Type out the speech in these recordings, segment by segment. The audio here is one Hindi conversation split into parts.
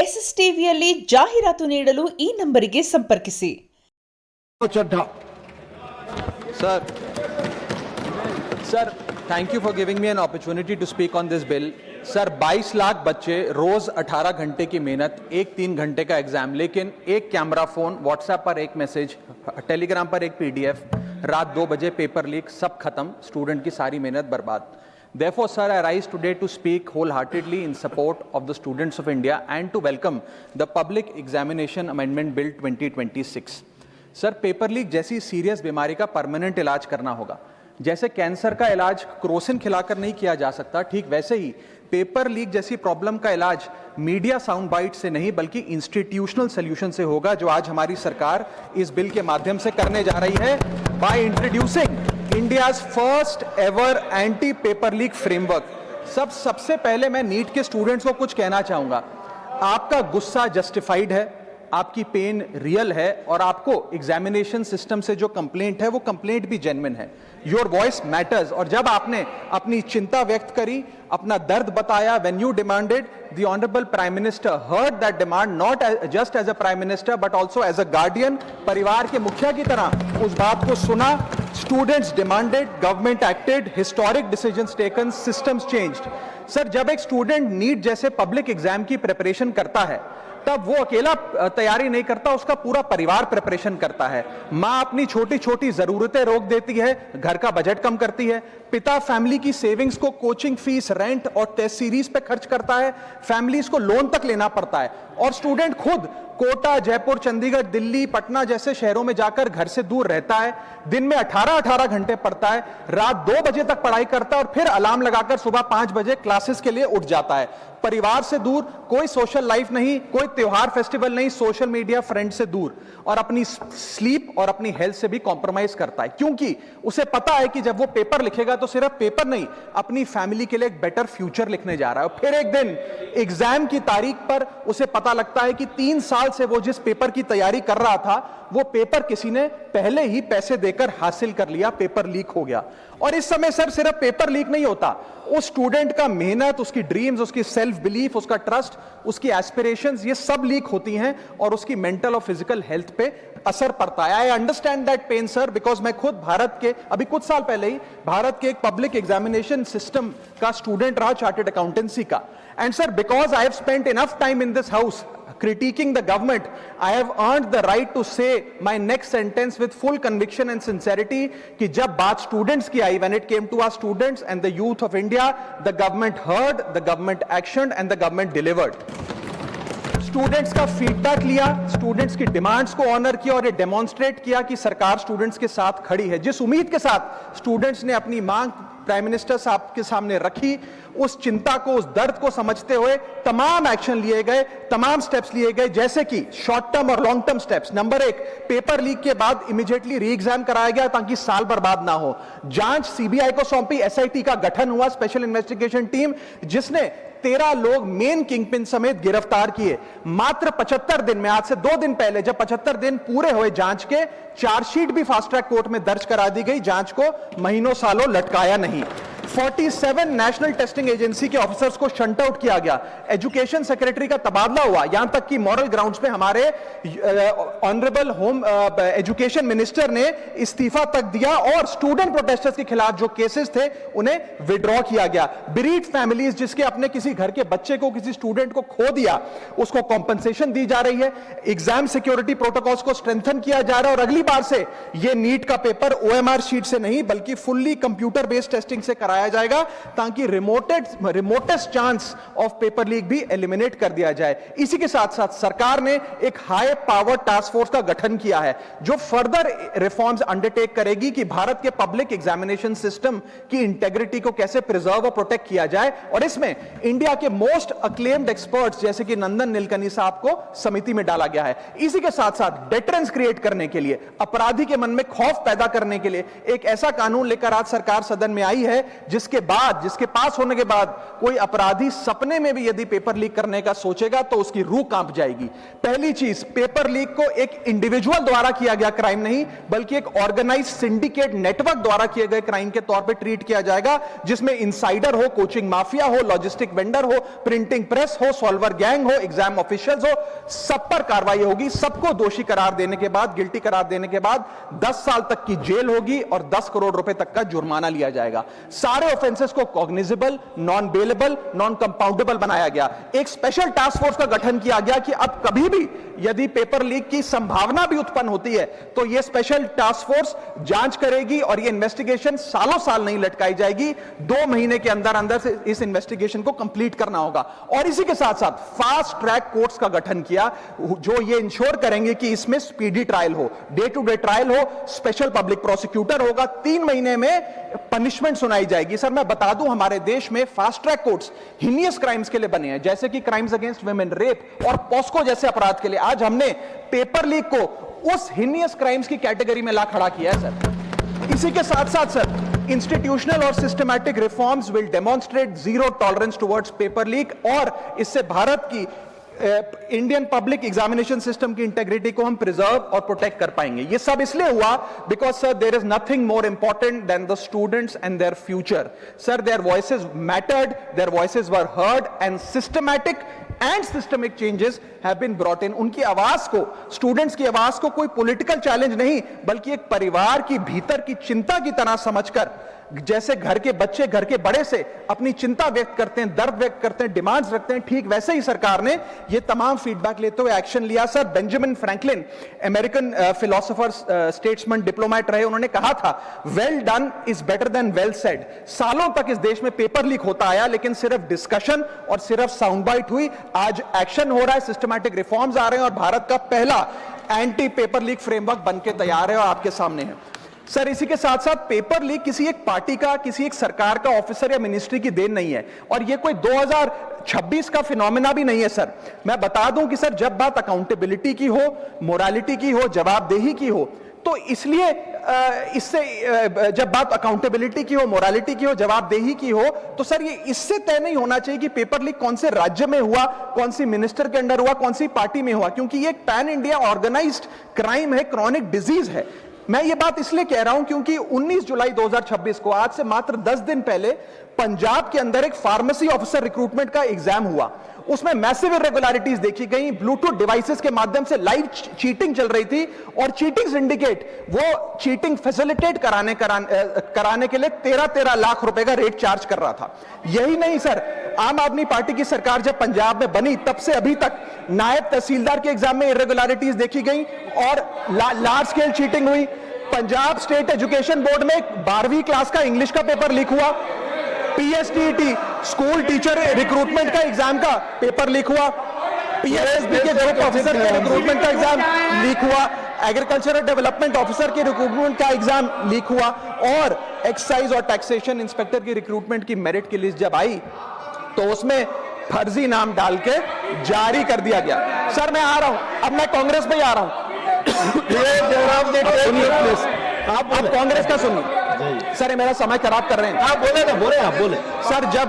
ಎಸ್ಎಸ್ಟಿವಿಯಲ್ಲಿ ಜಾಹೀರಾತು ನೀಡಲು ಈ ನಂಬರಿಗೆ ಸಂಪರ್ಕಿಸಿ. Sir, thank you for giving me an opportunity to speak on this bill. Sir, 22 lakh बच्चे, रोज 18 घंटे की मेहनत, एक 3 घंटे का एग्जाम, लेकिन एक कैमरा फोन, व्हाट्सएप पर एक मैसेज, टेलीग्राम पर एक पीडीएफ, रात 2 बजे पेपर लीक, सब खत्म, स्टूडेंट की सारी मेहनत बर्बाद. Therefore, sir, I rise today to speak wholeheartedly in support of the students of India and to welcome the Public Examination Amendment Bill 2026. Sir, paper leak जैसी सीरियस बीमारी का परमानेंट इलाज करना होगा. जैसे कैंसर का इलाज क्रोसिन खिलाकर नहीं किया जा सकता, ठीक वैसे ही पेपर लीक जैसी प्रॉब्लम का इलाज मीडिया साउंड बाइट से नहीं बल्कि इंस्टीट्यूशनल सॉल्यूशन से होगा, जो आज हमारी सरकार इस बिल के माध्यम से करने जा रही है by introducing India's first ever anti paper leak framework. सबसे पहले मैं नीट के स्टूडेंट्स को कुछ कहना चाहूंगा. आपका गुस्सा जस्टिफाइड है, आपकी पेन रियल है और आपको एग्जामिनेशन सिस्टम से जो कंप्लेंट है वो कंप्लेंट भी जेन्युइन है. Your voice matters. और जब आपने अपनी चिंता व्यक्त करी, अपना दर्द बताया, when you demanded, the honourable prime minister heard that demand, not just as a prime minister but also as a guardian, परिवार के मुखिया की तरह उस बात को सुना. Students demanded, government acted, historic decisions taken, systems changed. Sir, जब एक स्टूडेंट नीट जैसे पब्लिक एग्जाम की प्रिपरेशन करता है तब वो अकेला तैयारी नहीं करता, उसका पूरा परिवार प्रिपरेशन करता है. मां अपनी छोटी छोटी जरूरतें रोक देती है, घर का बजट कम करती है, पिता फैमिली की सेविंग्स को कोचिंग फीस, रेंट और टेस्ट सीरीज पे खर्च करता है, फैमिलीज को लोन तक लेना पड़ता है, और स्टूडेंट खुद कोटा, जयपुर, चंडीगढ़, दिल्ली, पटना जैसे शहरों में जाकर घर से दूर रहता है, दिन में 18-18 घंटे पढ़ता है, रात 2 बजे तक पढ़ाई करता है और फिर अलार्म लगाकर सुबह 5 बजे क्लासेस के लिए उठ जाता है. परिवार से दूर, कोई सोशल लाइफ नहीं, कोई त्योहार फेस्टिवल नहीं, सोशल मीडिया, फ्रेंड से दूर, और अपनी स्लीप और अपनी हेल्थ से भी कॉम्प्रोमाइज करता है, क्योंकि उसे पता है कि जब वो पेपर लिखेगा तो सिर्फ पेपर नहीं, अपनी फैमिली के लिए एक बेटर फ्यूचर लिखने जा रहा है. और फिर एक दिन एग्जाम की तारीख पर उसे पता लगता है कि 3 साल से वो जिस पेपर की तैयारी कर रहा था वो पेपर किसी ने पहले ही पैसे देकर हासिल कर लिया, पेपर लीक हो गया. और इस समय सर सिर्फ पेपर लीक नहीं होता, उस स्टूडेंट का मेहनत, उसकी ड्रीम्स, उसकी सेल्फ बिलीफ, उसका ट्रस्ट, उसकी एस्पिरेशंस, ये सब लीक होती हैं और उसकी मेंटल और फिजिकल हेल्थ पे असर पड़ता है. I understand that pain sir, because मैं खुद भारत के अभी कुछ साल पहले ही भारत के एक पब्लिक एग्जामिनेशन सिस्टम का स्टूडेंट रहा, चार्टर्ड अकाउंटेंसी का. And sir, because I have spent enough time in this house critiquing the government, I have earned the right to say my next sentence with full conviction and sincerity कि जब बात students की आई, when it came to our students and the youth of India, the government heard, the government actioned and the government delivered. Students का फीडबैक लिया, स्टूडेंट्स की डिमांड्स को ऑनर किया और ये डेमोन्स्ट्रेट किया कि सरकार स्टूडेंट्स के साथ खड़ी है. जिस उम्मीद के साथ स्टूडेंट्स ने अपनी मांग प्राइम मिनिस्टर साहब के सामने रखी, उस चिंता को, उस दर्द को समझते हुए तमाम एक्शन लिए गए, तमाम स्टेप्स लिए गए, जैसे कि शॉर्ट टर्म और long term steps. Number 1, paper leak के बाद इमीडिएटली री एग्जाम कराया गया ताकि साल बर्बाद ना हो. जांच सीबीआई को सौंपी, एसआईटी का गठन हुआ, स्पेशल इन्वेस्टिगेशन टीम, जिसने 13 लोग मेन किंगपिन समेत गिरफ्तार किए. मात्र 75 दिन में, आज से 2 दिन पहले जब 75 दिन पूरे हुए जांच के, चार्जशीट भी फास्ट ट्रैक कोर्ट में दर्ज करा दी गई, जांच को महीनों सालों लटकाया नहीं. 47 नेशनल टेस्टिंग एजेंसी के ऑफिसर्स को शंट आउट किया गया. एजुकेशन सेक्रेटरी का तबादला हुआ, यहां तक कि मॉरल ग्राउंड्स पे हमारे ऑनरेबल होम एजुकेशन मिनिस्टर ने इस्तीफा तक दिया और स्टूडेंट प्रोटेस्टर्स के खिलाफ जो केसेस थे उन्हें विड्रॉ किया गया. बीरीड फैमिलीज जिसके अपने किसी घर के बच्चे को, किसी स्टूडेंट को खो दिया, उसको कॉम्पनसेशन दी जा रही है. एग्जाम सिक्योरिटी प्रोटोकॉल्स को स्ट्रेंथन किया जा रहा है और अगली बार से यह नीट का पेपर ओएमआर शीट से नहीं बल्कि फुल्ली कंप्यूटर बेस्ड टेस्टिंग से कराया जाएगा ताकि remotest chance of paper leak भी एलिमिनेट कर दिया जाए. इसी के साथ साथ सरकार ने एक हाई पावर टास्क फोर्स का गठन किया है जो फर्दर रिफॉर्म्स अंडरटेक करेगी कि भारत के पब्लिक एग्जामिनेशन सिस्टम की इंटेग्रिटी को कैसे प्रिजर्व और प्रोटेक्ट किया जाए. और इसमें इंडिया के मोस्ट अक्लेम्ड एक्सपर्ट्स जैसे कि नंदन नीलकनी साहब को समिति में डाला गया है. इसी के साथ साथ डेटरेंस क्रिएट करने के लिए, अपराधी के मन में खौफ पैदा करने के लिए एक ऐसा कानून लेकर आज सरकार सदन में आई है जिसके पास होने के बाद कोई अपराधी सपने में भी यदि पेपर लीक करने का सोचेगा तो उसकी रूह कांप जाएगी। पहली चीज, पेपर लीक को एक इंडिविजुअल द्वारा किया गया क्राइम नहीं, बल्कि एक ऑर्गेनाइज सिंडिकेट नेटवर्क द्वारा किए गए क्राइम के तौर पे ट्रीट किया जाएगा, जिसमें इंसाइडर हो, कोचिंग माफिया हो, लॉजिस्टिक वेंडर हो, प्रिंटिंग प्रेस हो, सॉल्वर गैंग हो, एग्जाम ऑफिशियल्स हो, सब पर कार्रवाई होगी। सबको दोषी करार देने के बाद, गिल्टी करार देने के बाद 10 साल तक की जेल होगी और 10 करोड़ रुपए तक का जुर्माना लिया जाएगा। सारे ऑफेंसेस को cognizable, non bailable, non compoundable बनाया गया। एक स्पेशल टास्क फोर्स का गठन किया गया कि अब कभी भी यदि पेपर लीक की संभावना भी उत्पन्न होती है तो यह स्पेशल टास्क फोर्स जांच करेगी और यह इन्वेस्टिगेशन सालों साल नहीं लटकाई जाएगी। 2 महीने के अंदर अंदर से इस इन्वेस्टिगेशन को कंप्लीट करना होगा। और इसी के साथ साथ फास्ट ट्रैक कोर्ट्स का गठन किया, जो ये इंश्योर करेंगे कि इसमें स्पीडी ट्रायल हो, डे टू डे ट्रायल हो, स्पेशल पब्लिक प्रोसिक्यूटर होगा, 3 महीने में पनिशमेंट सुनाई जाएगी। सर मैं बता दूं, हमारे देश में fast track courts heinous crimes के लिए बने हैं, जैसे कि क्राइम्स अगेंस्ट वुमेन, रेप और पॉस्को जैसे अपराध के लिए। आज हमने पेपर लीक को उस हीनियस क्राइम्स की कैटेगरी में ला खड़ा किया है सर। इसी के साथ साथ सर, इंस्टीट्यूशनल और systematic reforms will demonstrate zero tolerance towards paper leak, और इससे भारत की इंडियन पब्लिक एग्जामिनेशन सिस्टम की इंटेग्रिटी को हम प्रिजर्व और प्रोटेक्ट कर पाएंगे। ये सब इसलिए हुआ because sir there is nothing more important than the students and their future. Sir their voices mattered, their voices were heard and systematic and systemic changes have been brought in. उनकी आवाज को, स्टूडेंट्स की आवाज को कोई पॉलिटिकल चैलेंज नहीं, बल्कि एक परिवार की भीतर की चिंता की तरह समझकर, जैसे घर के बच्चे घर के बड़े से अपनी चिंता व्यक्त करते हैं, दर्द व्यक्त करते हैं, डिमांड्स रखते हैं, ठीक वैसे ही सरकार ने ये तमाम फीडबैक लेते हुए एक्शन लिया। Sir Benjamin Franklin, American philosopher, statesman, diplomat रहे, उन्होंने कहा था, well done is better than well said. सालों तक इस देश में पेपर लीक होता आया, लेकिन सिर्फ डिस्कशन और सिर्फ साउंड बाइट हुई। आज एक्शन हो रहा है, सिस्टमैटिक रिफॉर्म्स आ रहे हैं और भारत का पहला एंटी पेपर लीक फ्रेमवर्क बनके तैयार है और आपके सामने है। सर इसी के साथ साथ पेपर लीक किसी एक पार्टी का, किसी एक सरकार का ऑफिसर या मिनिस्ट्री की देन नहीं है, और ये कोई 2026 का फिनोमेना भी नहीं है। सर मैं बता दूं कि सर जब बात अकाउंटेबिलिटी की हो, मोरालिटी की हो, जवाबदेही की हो, तो इसलिए इससे जब बात अकाउंटेबिलिटी की हो, मोरालिटी की हो, जवाबदेही की हो, तो सर ये इससे तय नहीं होना चाहिए कि पेपर लीक कौन से राज्य में हुआ, कौन सी मिनिस्टर के अंडर हुआ, कौन सी पार्टी में हुआ, क्योंकि ये एक पैन इंडिया ऑर्गेनाइज्ड क्राइम है, क्रॉनिक डिजीज है। मैं ये बात इसलिए कह रहा हूं क्योंकि 19 जुलाई 2026 को, आज से मात्र 10 दिन पहले, पंजाब के अंदर एक फार्मेसी ऑफिसर रिक्रूटमेंट का एग्जाम हुआ। उसमें मैसिव इरेगुलरिटीज देखी गई, ब्लूटूथ डिवाइसेस के माध्यम से लाइव चीटिंग चल रही थी, और चीटिंग सिंडिकेट वो चीटिंग फैसिलिटेट कराने के लिए 13 लाख रुपए का रेट चार्ज कर रहा था। यही नहीं सर, आम आदमी पार्टी की सरकार जब पंजाब में बनी तब से अभी तक नायब तहसीलदार के एग्जाम में इरेगुलरिटीज देखी गई और लार्ज स्केल चीटिंग हुई। पंजाब स्टेट एजुकेशन बोर्ड में 12वीं क्लास का इंग्लिश का पेपर लीक हुआ, पीएसटीईटी स्कूल टीचर रिक्रूटमेंट का एग्जाम का पेपर लीक हुआ, पीएसएसबी के ग्रुप ऑफिसर के रिक्रूटमेंट का एग्जाम लीक हुआ, एग्रीकल्चरल डेवलपमेंट ऑफिसर के रिक्रूटमेंट का एग्जाम लीक हुआ, और एक्साइज और टैक्सेशन इंस्पेक्टर की रिक्रूटमेंट की मेरिट की लिस्ट जब आई तो उसमें फर्जी नाम डाल के जारी कर दिया गया। सर मैं आ रहा हूं, अब मैं कांग्रेस पे आ रहा हूं। आप कांग्रेस का सुनिए सर, ये मेरा समय खराब कर रहे हैं। आप बोले ना, बोले। सर जब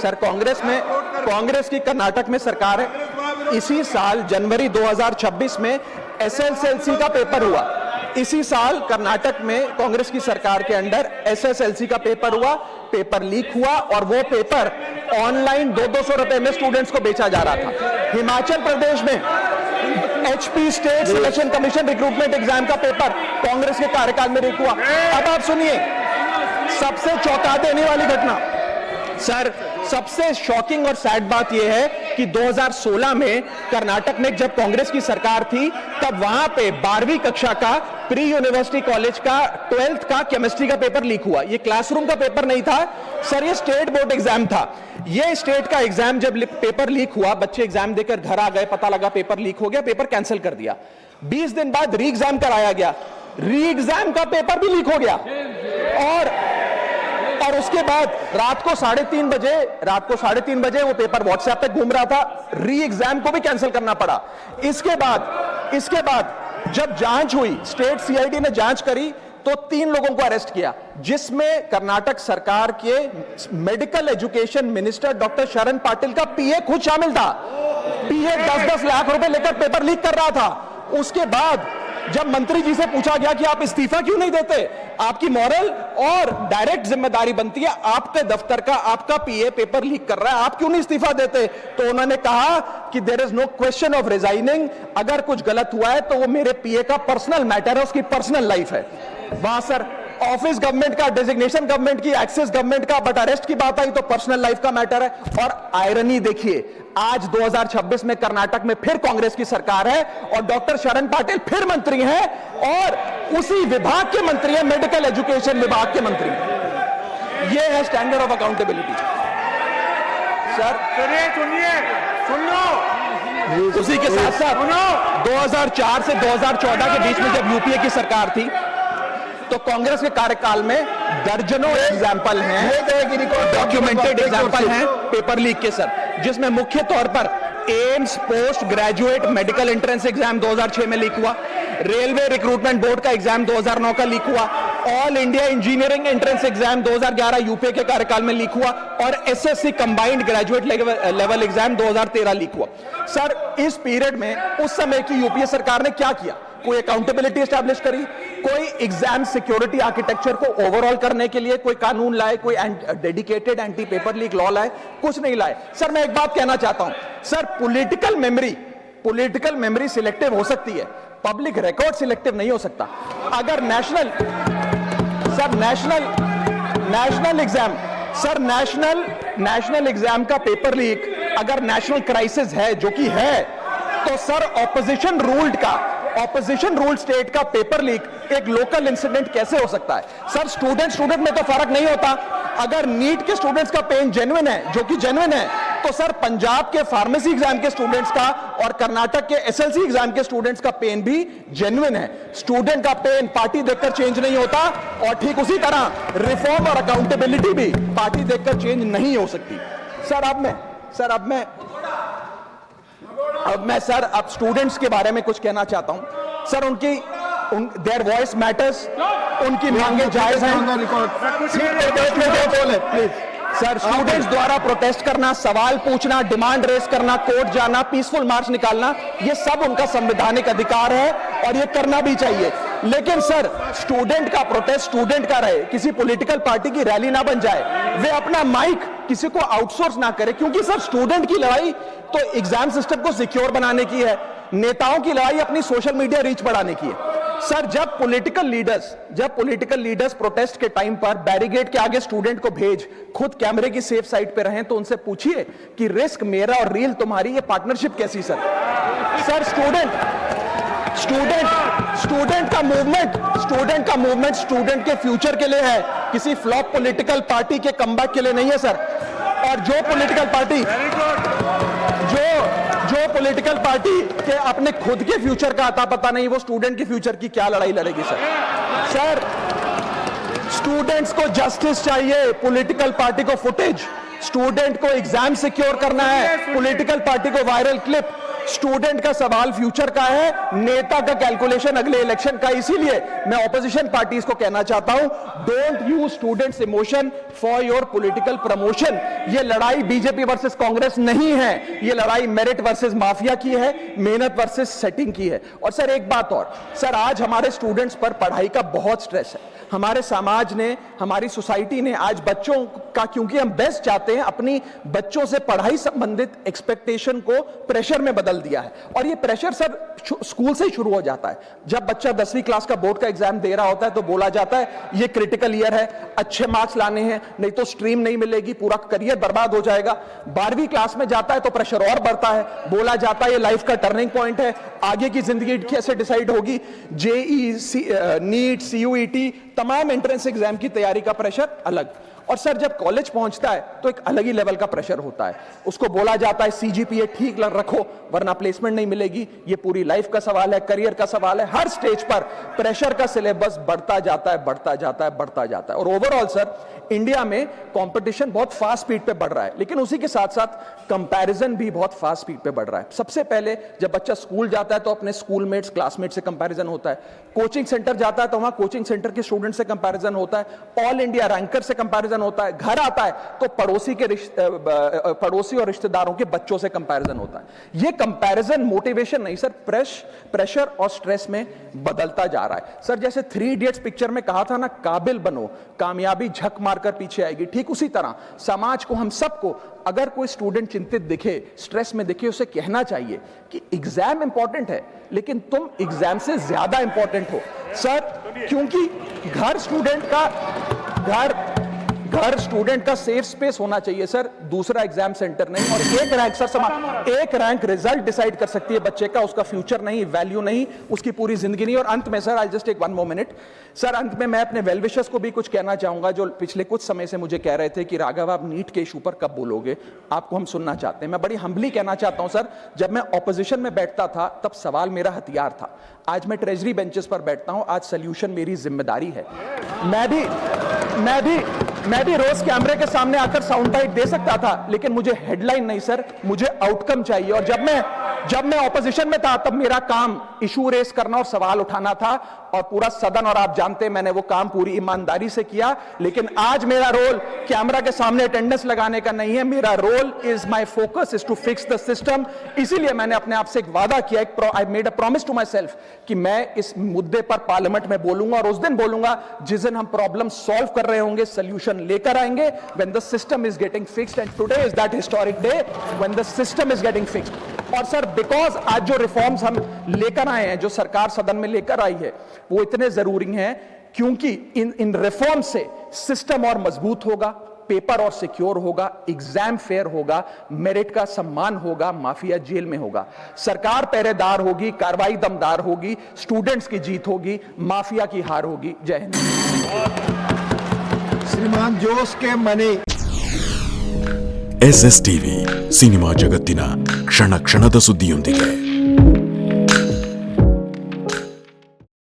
सर कांग्रेस की कर्नाटक में सरकार है, इसी साल जनवरी 2026 में एसएसएलसी का पेपर हुआ। इसी साल कर्नाटक में कांग्रेस की सरकार के अंडर एसएसएलसी का पेपर हुआ, पेपर लीक हुआ, और वो पेपर ऑनलाइन 200 रुपए में स्टूडेंट्स को बेचा जा रहा था। हिमाचल प्रदेश में HP state selection commission recruitment exam का पेपर कांग्रेस के कार्यकाल में लीक हुआ। अब आप सुनिए सबसे चौंका देने वाली घटना, सर सबसे शॉकिंग और सैड बात यह है कि 2016 में कर्नाटक में जब कांग्रेस की सरकार थी तब वहां पे 12वीं कक्षा का प्री यूनिवर्सिटी कॉलेज का 12th का केमिस्ट्री का पेपर लीक हुआ। ये क्लासरूम का पेपर नहीं था सर, ये स्टेट बोर्ड एग्जाम था। ये स्टेट का एग्जाम जब पेपर लीक हुआ, बच्चे एग्जाम देकर घर आ गए, पता लगा पेपर लीक हो गया, पेपर कैंसिल कर दिया। 20 दिन बाद री एग्जाम कराया गया, री एग्जाम का पेपर भी लीक हो गया, और उसके बाद रात को 3:30 बजे वो पेपर व्हाट्सएप पे घूम रहा था, री एग्जाम को भी कैंसिल करना पड़ा। इसके बाद जब जांच हुई, स्टेट सीआईडी ने जांच करी तो 3 लोगों को अरेस्ट किया। जिसमें कर्नाटक सरकार के मेडिकल एजुकेशन मिनिस्टर डॉक्टर शरण पाटिल का पीए खुद शामिल था। पीए 10-10 लाख रुपए लेकर पेपर लीक कर रहा था। उसके बाद जब मंत्री जी से पूछा गया कि आप इस्तीफा क्यों नहीं देते, आपकी मॉरल और डायरेक्ट जिम्मेदारी बनती है, आपके दफ्तर का आपका पीए पेपर लीक कर रहा है, आप क्यों नहीं इस्तीफा देते? तो उन्होंने कहा कि there is no question of resigning, अगर कुछ गलत हुआ है तो वो मेरे पीए का पर्सनल मैटर है, उसकी पर्सनल लाइफ है। वहां सर ऑफिस गवर्नमेंट का, डेजिग्नेशन गवर्नमेंट की, एक्सेस गवर्नमेंट का, बट अरेस्ट की बात आई तो पर्सनल लाइफ का मैटर है। और आयरनी देखिए, आज 2026 में कर्नाटक में फिर कांग्रेस की सरकार है और डॉक्टर शरण पाटिल फिर मंत्री हैं और उसी विभाग के मंत्री हैं, मेडिकल एजुकेशन विभाग के मंत्री। ये है स्टैंडर्ड ऑफ अकाउंटेबिलिटी। सर सुन लो, उसी के साथ साथ 2004 से 2014 के बीच में जब यूपीए की सरकार थी तो कांग्रेस के कार्यकाल में दर्जनों एग्जाम्पल हैं, डॉक्यूमेंटेड एग्जाम्पल हैं पेपर लीक के सर, जिसमें मुख्य तौर पर AIIMS post graduate medical entrance exam 2006 में लीक हुआ, रेलवे रिक्रूटमेंट बोर्ड का एग्जाम 2009 का लीक हुआ, all India engineering entrance exam 2011 UPA के कार्यकाल में लीक हुआ और SSC combined graduate level exam 2013 leak हुआ। सर इस पीरियड में उस समय की यूपीए सरकार ने क्या किया? कोई अकाउंटेबिलिटी एस्टैब्लिश करी, कोई एग्जाम सिक्योरिटी आर्किटेक्चर को ओवरऑल करने के लिए कोई कानून लाए, कोई dedicated anti paper leak law लाए? कुछ नहीं लाए। सर मैं एक बात कहना चाहता हूं, सर पॉलिटिकल मेमोरी सिलेक्टिव हो सकती है, पब्लिक रिकॉर्ड सिलेक्टिव नहीं हो सकता। अगर नेशनल एग्जाम का पेपर लीक अगर नेशनल क्राइसिस है, जो कि है, तो सर ऑपोजिशन रूल्ड स्टेट का पेपर लीक एक लोकल इंसिडेंट कैसे हो सकता है? सर स्टूडेंट में तो फर्क नहीं होता। अगर नीट के स्टूडेंट्स का पेन जेन्युइन है, जो कि जेन्युइन है, तो सर पंजाब के फार्मेसी एग्जाम के स्टूडेंट्स का और कर्नाटक के एसएलसी एग्जाम के स्टूडेंट्स का पेन भी जेन्युइन है। स्टूडेंट का पेन पार्टी देखकर चेंज नहीं होता और ठीक उसी तरह रिफॉर्म और अकाउंटेबिलिटी भी पार्टी देखकर चेंज नहीं हो सकती। अब मैं स्टूडेंट्स के बारे में कुछ कहना चाहता हूं। सर देयर वॉइस मैटर्स, उनकी मांगे जायज हैं। सर स्टूडेंट्स द्वारा प्रोटेस्ट करना, सवाल पूछना, डिमांड रेस करना, कोर्ट जाना, पीसफुल मार्च निकालना, ये सब उनका संवैधानिक अधिकार है और ये करना भी चाहिए। लेकिन सर स्टूडेंट का प्रोटेस्ट स्टूडेंट का रहे, किसी पॉलिटिकल पार्टी की रैली ना बन जाए, वे अपना माइक किसी को आउटसोर्स ना करे, क्योंकि सर स्टूडेंट की लड़ाई तो एग्जाम सिस्टम को सिक्योर बनाने की है, नेताओं की लड़ाई अपनी सोशल मीडिया रीच बढ़ाने की है। सर जब पॉलिटिकल लीडर्स प्रोटेस्ट के टाइम पर बैरिकेड के आगे स्टूडेंट को भेज खुद कैमरे की सेफ साइड पे रहें, तो उनसे पूछिए कि रिस्क मेरा और रील तुम्हारी, ये पार्टनरशिप कैसी? सर स्टूडेंट का मूवमेंट स्टूडेंट के फ्यूचर के लिए है, किसी फ्लॉप पॉलिटिकल पार्टी के कमबैक के लिए नहीं है सर। और जो पॉलिटिकल पार्टी के अपने खुद के फ्यूचर का आता पता नहीं, वो स्टूडेंट के फ्यूचर की क्या लड़ाई लड़ेगी सर? स्टूडेंट्स को जस्टिस चाहिए, पॉलिटिकल पार्टी को फुटेज। स्टूडेंट को एग्जाम सिक्योर करना है, पॉलिटिकल पार्टी को वायरल क्लिप। स्टूडेंट का सवाल फ्यूचर का है, नेता का कैलकुलेशन अगले इलेक्शन का। इसीलिए मैं ऑपोजिशन पार्टीज को कहना चाहता हूं, don't use students emotion for your political promotion. ये लड़ाई बीजेपी वर्सेस कांग्रेस नहीं है, ये लड़ाई मेरिट वर्सेस माफिया की है, मेहनत वर्सेस सेटिंग की है। और सर एक बात और, सर आज हमारे स्टूडेंट्स पर पढ़ाई का बहुत स्ट्रेस है। हमारे समाज ने, हमारी सोसाइटी ने आज बच्चों का, क्योंकि हम बेस्ट चाहते हैं, अपनी बच्चों से पढ़ाई संबंधित एक्सपेक्टेशन को प्रेशर में बदल दिया है। और ये प्रेशर सर स्कूल से ही शुरू हो जाता है। जब बच्चा 10वीं क्लास का बोर्ड का एग्जाम दे रहा होता है तो बोला जाता है ये क्रिटिकल ईयर है, अच्छे मार्क्स लाने हैं, नहीं तो स्ट्रीम नहीं मिलेगी, पूरा करियर बर्बाद हो जाएगा। 12वीं क्लास में जाता है तो प्रेशर और बढ़ता है, बोला जाता है ये लाइफ का टर्निंग पॉइंट है, आगे की जिंदगी कैसे डिसाइड होगी। जेई, नीट, सीयूईटी, तमाम एंट्रेंस एग्जाम की तैयारी का प्रेशर अलग। और सर जब कॉलेज पहुंचता है तो एक अलग ही लेवल का प्रेशर होता है, उसको बोला जाता है सीजीपीए ठीक रखो वरना प्लेसमेंट नहीं मिलेगी। ये पूरी लाइफ का सवाल है, करियर का सवाल है, हर स्टेज पर प्रेशर का सिलेबस बढ़ता जाता है, बढ़ता जाता है, बढ़ता जाता है। और ओवरऑल सर इंडिया में कंपटीशन बहुत फास्ट स्पीड पे बढ़ रहा है, लेकिन उसी के साथ साथ कंपैरिजन भी बहुत फास्ट स्पीड पे बढ़ रहा है। सबसे पहले जब बच्चा स्कूल जाता है तो अपने स्कूलमेट्स क्लासमेट से कंपैरिजन होता है, कोचिंग सेंटर जाता है तो वहां कोचिंग सेंटर के स्टूडेंट से कंपैरिजन होता है, ऑल इंडिया रैंकर से कंपैरिजन होता है, घर आता है तो पड़ोसी और रिश्तेदारों के बच्चों से कंपैरिजन होता है। ये कंपैरिजन मोटिवेशन नहीं सर, प्रेशर और स्ट्रेस में बदलता जा रहा है। सर जैसे 3 इडियट्स पिक्चर में कहा था ना, काबिल बनो कामयाबी झक मारकर पीछे आएगी, ठीक उसी तरह समाज को, हम सबको, अगर कोई स्टूडेंट चिंतित दिखे, स्ट्रेस में दिखे, उसे कहना चाहिए कि एग्जाम इंपॉर्टेंट है लेकिन तुम एग्जाम से ज्यादा इंपॉर्टेंट हो सर, क्योंकि घर स्टूडेंट का सेफ स्पेस होना चाहिए सर, दूसरा एग्जाम सेंटर नहीं। और एक रैंक सर एक रैंक रिजल्ट डिसाइड कर सकती है बच्चे का, उसका फ्यूचर नहीं, वैल्यू नहीं, उसकी पूरी जिंदगी नहीं। और अंत में sir, I just take 1 more minute sir, अंत में मैं अपने वेल विशर्स को भी कुछ कहना चाहूंगा जो पिछले कुछ समय से मुझे कह रहे थे कि राघव आप नीट के इशू पर कब बोलोगे, आपको हम सुनना चाहते हैं। मैं बड़ी हम्बली कहना चाहता हूं सर, जब मैं ऑपोजिशन में बैठता था तब सवाल मेरा हथियार था, आज मैं ट्रेजरी बेंचेस पर बैठता हूं, आज सोल्यूशन मेरी जिम्मेदारी है। मैं भी रोज कैमरे के सामने आकर साउंड बाइट दे सकता था, लेकिन मुझे हेडलाइन नहीं सर, मुझे आउटकम चाहिए। और जब मैं ऑपोजिशन में था तब मेरा काम इशू रेस करना और सवाल उठाना था, और पूरा सदन और आप जानते हैं मैंने वो काम पूरी ईमानदारी से किया। लेकिन आज मेरा रोल कैमरा के सामने अटेंडेंस लगाने का नहीं है, मेरा role is my focus is to fix the system. इसीलिए मैंने अपने आप से एक वादा किया, I made a promise to myself कि मैं इस मुद्दे पर पार्लियामेंट में बोलूंगा, और उस दिन बोलूंगा जिस दिन हम प्रॉब्लम सॉल्व कर रहे होंगे, सोल्यूशन लेकर आएंगे, when the system is getting fixed, and today is that historic day when the system is getting fixed। और सर बिकॉज आज जो रिफॉर्म्स हम लेकर आए हैं, जो सरकार सदन में लेकर आई है, वो इतने जरूरी हैं क्योंकि इन रिफॉर्म से सिस्टम और मजबूत होगा, पेपर और सिक्योर होगा, एग्जाम फेयर होगा, मेरिट का सम्मान होगा, माफिया जेल में होगा, सरकार पहरेदार होगी, कार्रवाई दमदार होगी, स्टूडेंट्स की जीत होगी, माफिया की हार होगी। जय हिंद। श्रीमान जोश के मनी SSTV ಸಿನಿಮಾ ಜಗತ್ತಿನ ಕ್ಷಣ ಕ್ಷಣದ ಸುದ್ದಿಯೊಂದಿಗೆ